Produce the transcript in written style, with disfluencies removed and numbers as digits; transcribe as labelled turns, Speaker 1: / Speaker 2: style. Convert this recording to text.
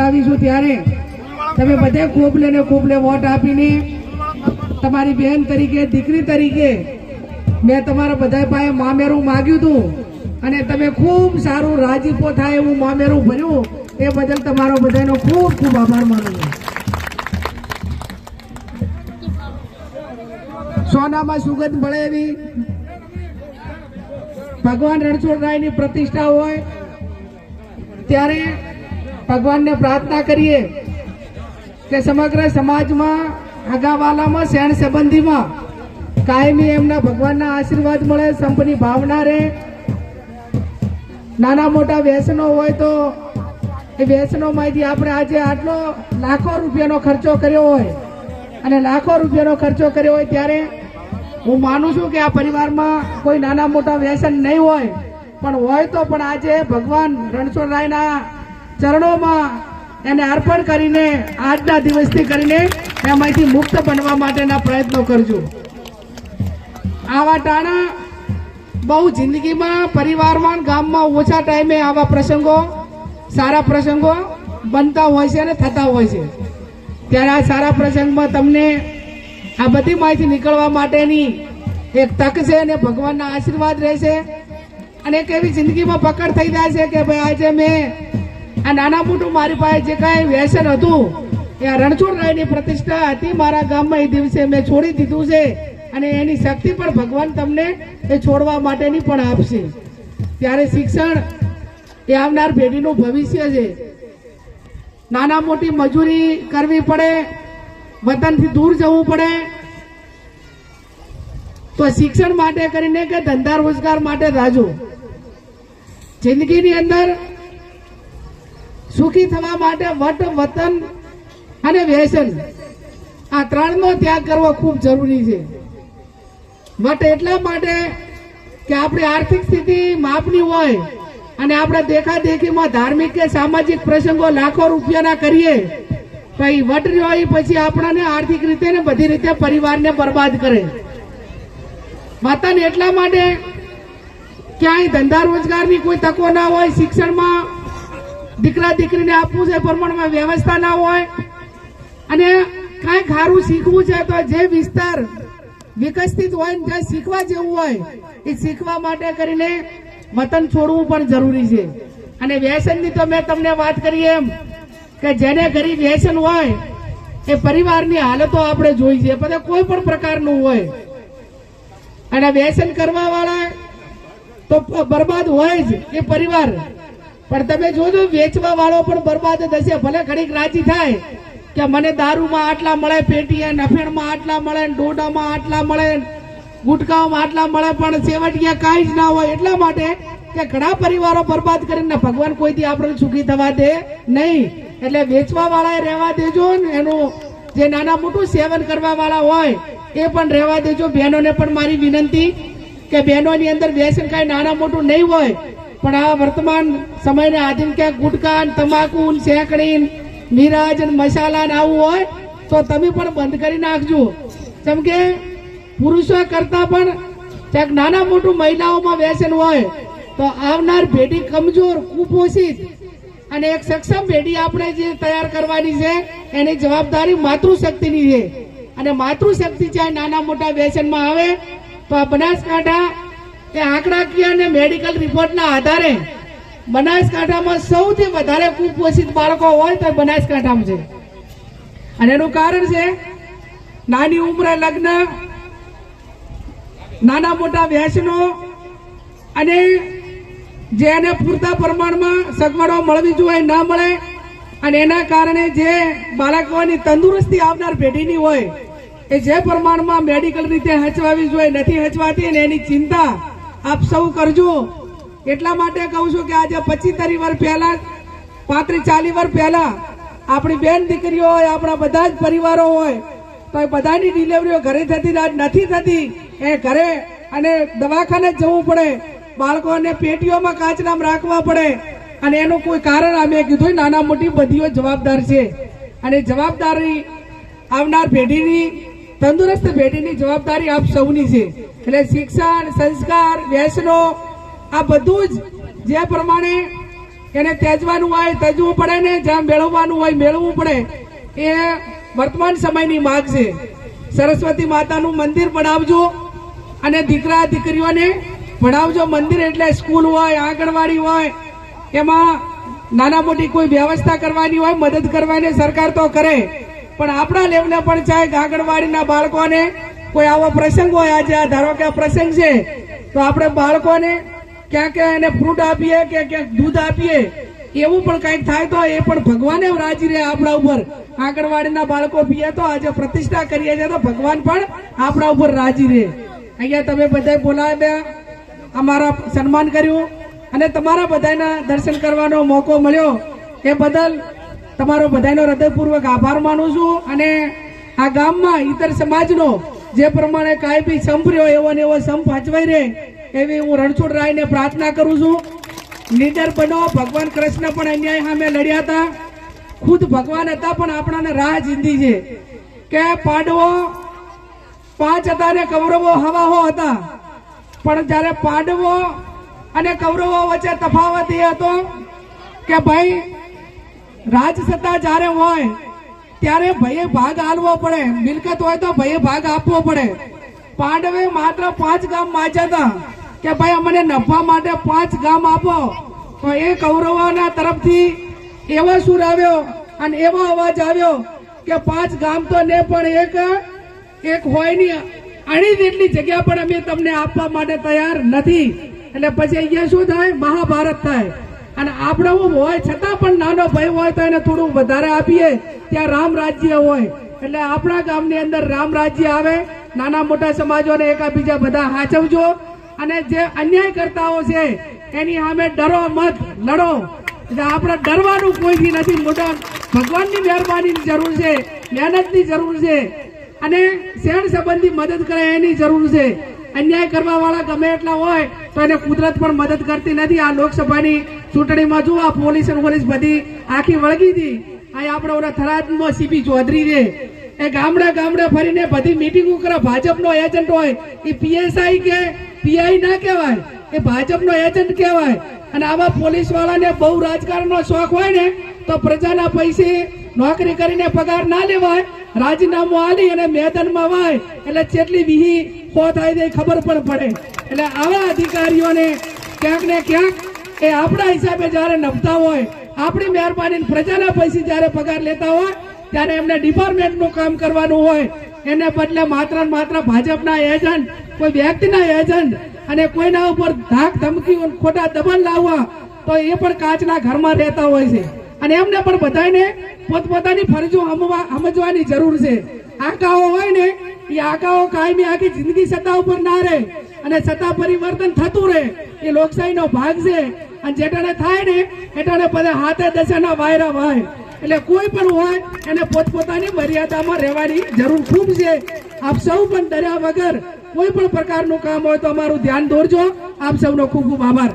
Speaker 1: બતાવીશું ત્યારે તમે બધે ખૂબ લે વોટ આપીને તમારી બહેન તરીકે દીકરી તરીકે મેં તમારા બધા પાસે મામેરું માગ્યું હતું અને તમે ખૂબ સારું રાજીપો થાય એવું મામેરું ભર્યું એ બદલ તમારો બધાનો ખૂબ ખૂબ આભાર માનું છું. સોનામાં સુગંધ મળે એવી ભગવાન રણછોડરાયની પ્રતિષ્ઠા હોય ત્યારે ભગવાનને પ્રાર્થના કરીએ કે સમગ્ર સમાજમાં આગાવાલામાં શેણ સંબંધીમાં કાયમી એમના ભગવાનના આશીર્વાદ મળે, સંપની ભાવના રહે. નાના મોટા વ્યસનો હોય તો એ વ્યસનોમાંથી આપણે આજે આટલો લાખો રૂપિયાનો ખર્ચો કર્યો હોય અને લાખો રૂપિયાનો ખર્ચો કર્યો હોય ત્યારે હું માનું છું કે આ પરિવારમાં કોઈ નાના મોટા વ્યસન નહીં હોય, પણ હોય તો પણ આજે ભગવાન રણછોડરાયના ચરણોમાં એને અર્પણ કરીને આજના દિવસથી કરીને એમાંથી મુક્ત બનવા માટેના પ્રયત્નો કરજો. આવા ટાણા બહુ જિંદગીમાં પરિવારમાં ગામમાં ઓછા ટાઈમે આવા પ્રસંગો સારા પ્રસંગો બનતા હોય છે અને થતા હોય છે. ત્યારે આ સારા પ્રસંગમાં તમને આ બધી માહિતી નીકળવા માટેની એક તક છે અને ભગવાનના આશીર્વાદ રહેશે અને એક એવી જિંદગીમાં પકડ થઈ જાય છે કે ભાઈ આજે મેં આ નાના મોટું મારી પાસે જે કાંઈ વ્યસન હતું એ આ રણછોડરાયની પ્રતિષ્ઠા હતી મારા ગામમાં એ દિવસે મેં છોડી દીધું છે અને એની શક્તિ પણ ભગવાન તમને એ છોડવા માટેની પણ આપશે. ત્યારે શિક્ષણ એ આવનાર પેઢીનું ભવિષ્ય છે. નાના મોટી મજૂરી કરવી પડે, વતનથી દૂર જવું પડે તો શિક્ષણ માટે કરીને કે ધંધા રોજગાર માટે રાજો. જિંદગીની અંદર સુખી થવા માટે વટ, વતન અને વ્યસન આ ત્રણનો ત્યાગ કરવો ખૂબ જરૂરી છે. વટ એટલા માટે કે આપણી આર્થિક સ્થિતિ માપની હોય અને આપણે દેખાદેખીમાં ધાર્મિક કે સામાજિક પ્રસંગો લાખો રૂપિયાના કરીએ તો એ વટ રહ્યો એ પછી આપણને આર્થિક રીતે ને બધી રીતે પરિવારને બરબાદ કરે. વતન એટલા માટે ક્યાંય ધંધા રોજગારની કોઈ તકો ના હોય, શિક્ષણમાં દીકરા દીકરીને આપવું છે પ્રમાણમાં વ્યવસ્થા ના હોય અને કાંઈ ખારું શીખવું છે તો જે વિસ્તાર વિકસિત હોય ને જ્યાં શીખવા જેવું હોય એ શીખવા માટે કરીને વતન છોડવું પણ જરૂરી છે. અને વ્યસનની તો મેં તમને વાત કરી એમ કે જેને ગરીબ વ્યસન હોય એ પરિવારની હાલતો આપણે જોઈ છે, બધા કોઈ પણ પ્રકારનું હોય અને વ્યસન કરવા વાળા તો બરબાદ હોય જ એ પરિવાર, પણ તમે જોજો વેચવા વાળો પણ બરબાદ થશે. ભલે ઘડીક રાજી થાય કે મને દારૂમાં આટલા મળે, પેટીએ નફેણમાં આટલા મળે, ડોડામાં આટલા મળે, ગુટકાઓમાં આટલા મળે, પણ છેવટિયા કાંઈ જ ના હોય. એટલા માટે કે ઘણા પરિવારો બરબાદ કરીને ભગવાન કોઈથી આપણે સુખી થવા દે નહીં. એટલે વેચવા વાળાએ રહેવા દેજો ને એનું જે નાના મોટું સેવન કરવા વાળા હોય એ પણ રહેવા દેજો. બહેનોને પણ મારી વિનંતી કે બહેનોની અંદર વ્યસન કાંઈ નાના મોટું નહીં હોય, પણ આ વર્તમાન સમયને આધીન ક્યાંક ગુટકા, તમાકુ, શેકડી, મિરાજ, મસાલા આવું હોય તો તમે પણ બંધ કરી નાખજો. જેમ કે પુરુષો કરતા પણ ક્યાંક નાના મોટું મહિલાઓમાં વ્યસન હોય તો આવનાર પેઢી કમજોર, કુપોષિત અને એક સક્ષમ પેઢી આપણે જે તૈયાર કરવાની છે એની જવાબદારી માતૃશક્તિની છે. અને માતૃશક્તિ ચાહે નાના મોટા વ્યસનમાં આવે તો આ બનાસકાંઠા એ આંકડાકીય અને મેડિકલ રિપોર્ટના આધારે બનાસકાંઠામાં સૌથી વધારે કુપોષિત બાળકો હોય તો બનાસકાંઠામાં છે. અને એનું કારણ છે નાની ઉંમરે લગ્ન, નાના મોટા વ્યસનો અને જેને પૂરતા પ્રમાણમાં સગવડો મળવી જોઈએ ન મળે અને એના કારણે જે બાળકોની તંદુરસ્તી આવનાર પેઢીની હોય એ જે પ્રમાણમાં મેડિકલ રીતે હચવાવી જોઈએ નથી હચવાતી અને એની ચિંતા આપ સૌ કરજો. એટલા માટે કહું છું કે આજે 25-30 વર્ષ પહેલા, 35-40 વર્ષ પહેલા આપણી બેન દીકરીઓ હોય, આપણા બધા જ પરિવારો હોય તો એ બધાની ડિલિવરીઓ ઘરે થતી નથી થતી, એ ઘરે અને દવાખાને જવું પડે, બાળકોને પેટીઓમાં કાચરામ રાખવા પડે અને એનું કોઈ કારણ અમે કીધું નાના મોટી બધીઓ જવાબદાર છે. અને જવાબદારી આવનાર પેઢીની, તંદુરસ્ત પેઢીની જવાબદારી આપ સૌની છે. એટલે શિક્ષણ, સંસ્કાર, વ્યસનો આ બધું જ જે પ્રમાણે એને ત્યજવાનું હોય ત્યજવું પડે ને જ્યાં મેળવવાનું હોય મેળવવું પડે એ વર્તમાન સમયની માંગ છે. સરસ્વતી માતાનું મંદિર બનાવજો અને દીકરા દીકરીઓને ભણાવજો. મંદિર એટલે સ્કૂલ હોય, આંગણવાડી હોય, એમાં નાના મોટી કોઈ વ્યવસ્થા કરવાની હોય, મદદ કરવાની સરકાર તો કરે, પણ આપણા લેવલે પણ ચાહે આંગણવાડીના બાળકોને કોઈ આવો પ્રસંગ હોય, આજે આ ધારો કે આ પ્રસંગ છે તો આપણે બાળકોને ક્યાંક એને ફ્રૂટ આપીએ કે ક્યાંક દૂધ આપીએ, એવું પણ કંઈક થાય તો એ પણ ભગવાને રાજી રહે આપણા ઉપર. આંગણવાડીના બાળકો પીએ તો આજે પ્રતિષ્ઠા કરીએ છીએ તો ભગવાન પણ આપણા ઉપર રાજી રહે. અહીંયા તમે બધા બોલાવ્યા, અમારા સન્માન કર્યું અને તમારા બધાના દર્શન કરવાનો મોકો મળ્યો એ બદલ તમારો બધાનો હૃદયપૂર્વક આભાર માનું છું. અને આ ગામમાં ઇતર સમાજનો જે પ્રમાણે કાંઈ બી સંપ રહ્યો એવો ને એવો સંપ સાચવાઈ રહે એવી હું રણછોડરાયને પ્રાર્થના કરું છું. નીડર બનો. ભગવાન કૃષ્ણ પણ અન્યાય સામે લડ્યા હતા, ખુદ ભગવાન હતા, પણ આપણાને રાહ ચીંધી છે કે પાંડવો 5 હતા ને કૌરવો હવાહો હતા, પણ જ્યારે પાંડવો અને કૌરવો વચ્ચે તફાવત એ હતો કે ભાઈ રાજસત્તા જ્યારે હોય ત્યારે ભાઈએ ભાગ આલવો પડે, મિલકત હોય તો ભાઈએ ભાગ આપવો પડે. પાંડવે માત્ર 5 ગામ માંગ્યા હતા કે ભાઈ અમને નફા માટે 5 ગામ આપો, તો એ કૌરવોના તરફથી એવો સુર આવ્યો અને એવો અવાજ આવ્યો કે 5 ગામ તો ને પણ એક હોય ની અણી જેટલી જગ્યા પણ અમે તમને આપવા માટે તૈયાર નથી. એટલે પછી અહીંયા શું થાય? મહાભારત થાય. અને આપણે હોય છતાં પણ નાનો ભાઈ હોય તો એને થોડું વધારે આપીએ, ત્યાં રામ રાજ્ય હોય. એટલે આપણા ગામની અંદર રામ રાજ્ય આવે. નાના મોટા સમાજોને એકાબીજા બધા હાચવજો અને જે અન્યાય કરતાઓ છે એની સામે ડરો મત, લડો. એટલે આપણે ડરવાનું કોઈથી નથી. મોટા ભગવાનની મહેરબાનીની જરૂર છે, મહેનતની જરૂર છે અને શેણ સંબંધી મદદ કરે એની જરૂર છે. અન્યાય કરવા વાળા ગમે એટલા હોય તો એને કુદરત પણ મદદ કરતી નથી. આ લોકસભાની ચૂંટણીમાં જુઓ, આ પોલીસ બધી આખી વળગી હતી. આ આપણે ઓલા થરાદમાં સીપી ચૌધરી છે, એ ગામડે ગામડે ફરીને બધી મીટિંગો કરે. ભાજપનો એજન્ટ હોય એ પીએસઆઈ કે પીઆઈ ના કહેવાય, એ ભાજપનો એજન્ટ કહેવાય. અને આવા પોલીસ વાળાને બહુ રાજકારણનો શોખ હોય ને તો પ્રજાના પૈસે નોકરી કરીને પગાર ના લેવાય, રાજીનામું આલી અને મેદાનમાં વાય એટલે જેટલી વીહી ખો થાય તે ખબર પણ પડે. એટલે આવા અધિકારીઓને ક્યાંક ને ક્યાંક એ આપણા હિસાબે જયારે નભતા હોય, આપણી મહેરબાની પ્રજાના પૈસે જયારે પગાર લેતા હોય ત્યારે એમને ડિપાર્ટમેન્ટનું કામ કરવાનું હોય. એને બદલે માત્ર ને માત્ર ભાજપના એજન્ટ, કોઈ વ્યક્તિના એજન્ટ અને કોઈના ઉપર ધાક ધમકી ખોટા દબાણ લાવવા, તો એ પણ કાચના ઘરમાં રહેતા હોય છે. અને એમને પણ બધાને પોતપોતાની ફરજો સમજવાની જરૂર છે. આકાઓ હોય ને એ આકાઓ કાયમી આખી જિંદગી સત્તા ઉપર ના રહે અને સત્તા પરિવર્તન થતું રહે, એ લોકશાહીનો ભાગ છે. અને જેટાને થાય ને એટાને બધા હાથે દશાના વાયરા વાય. એટલે કોઈ પણ હોય એને પોતપોતાની મર્યાદામાં રહેવાની જરૂર ખૂબ છે. આપ સૌ પણ ડર્યા વગર કોઈ પણ પ્રકારનું કામ હોય તો અમારું ધ્યાન દોરજો. આપ સૌનો ખૂબ ખૂબ આભાર.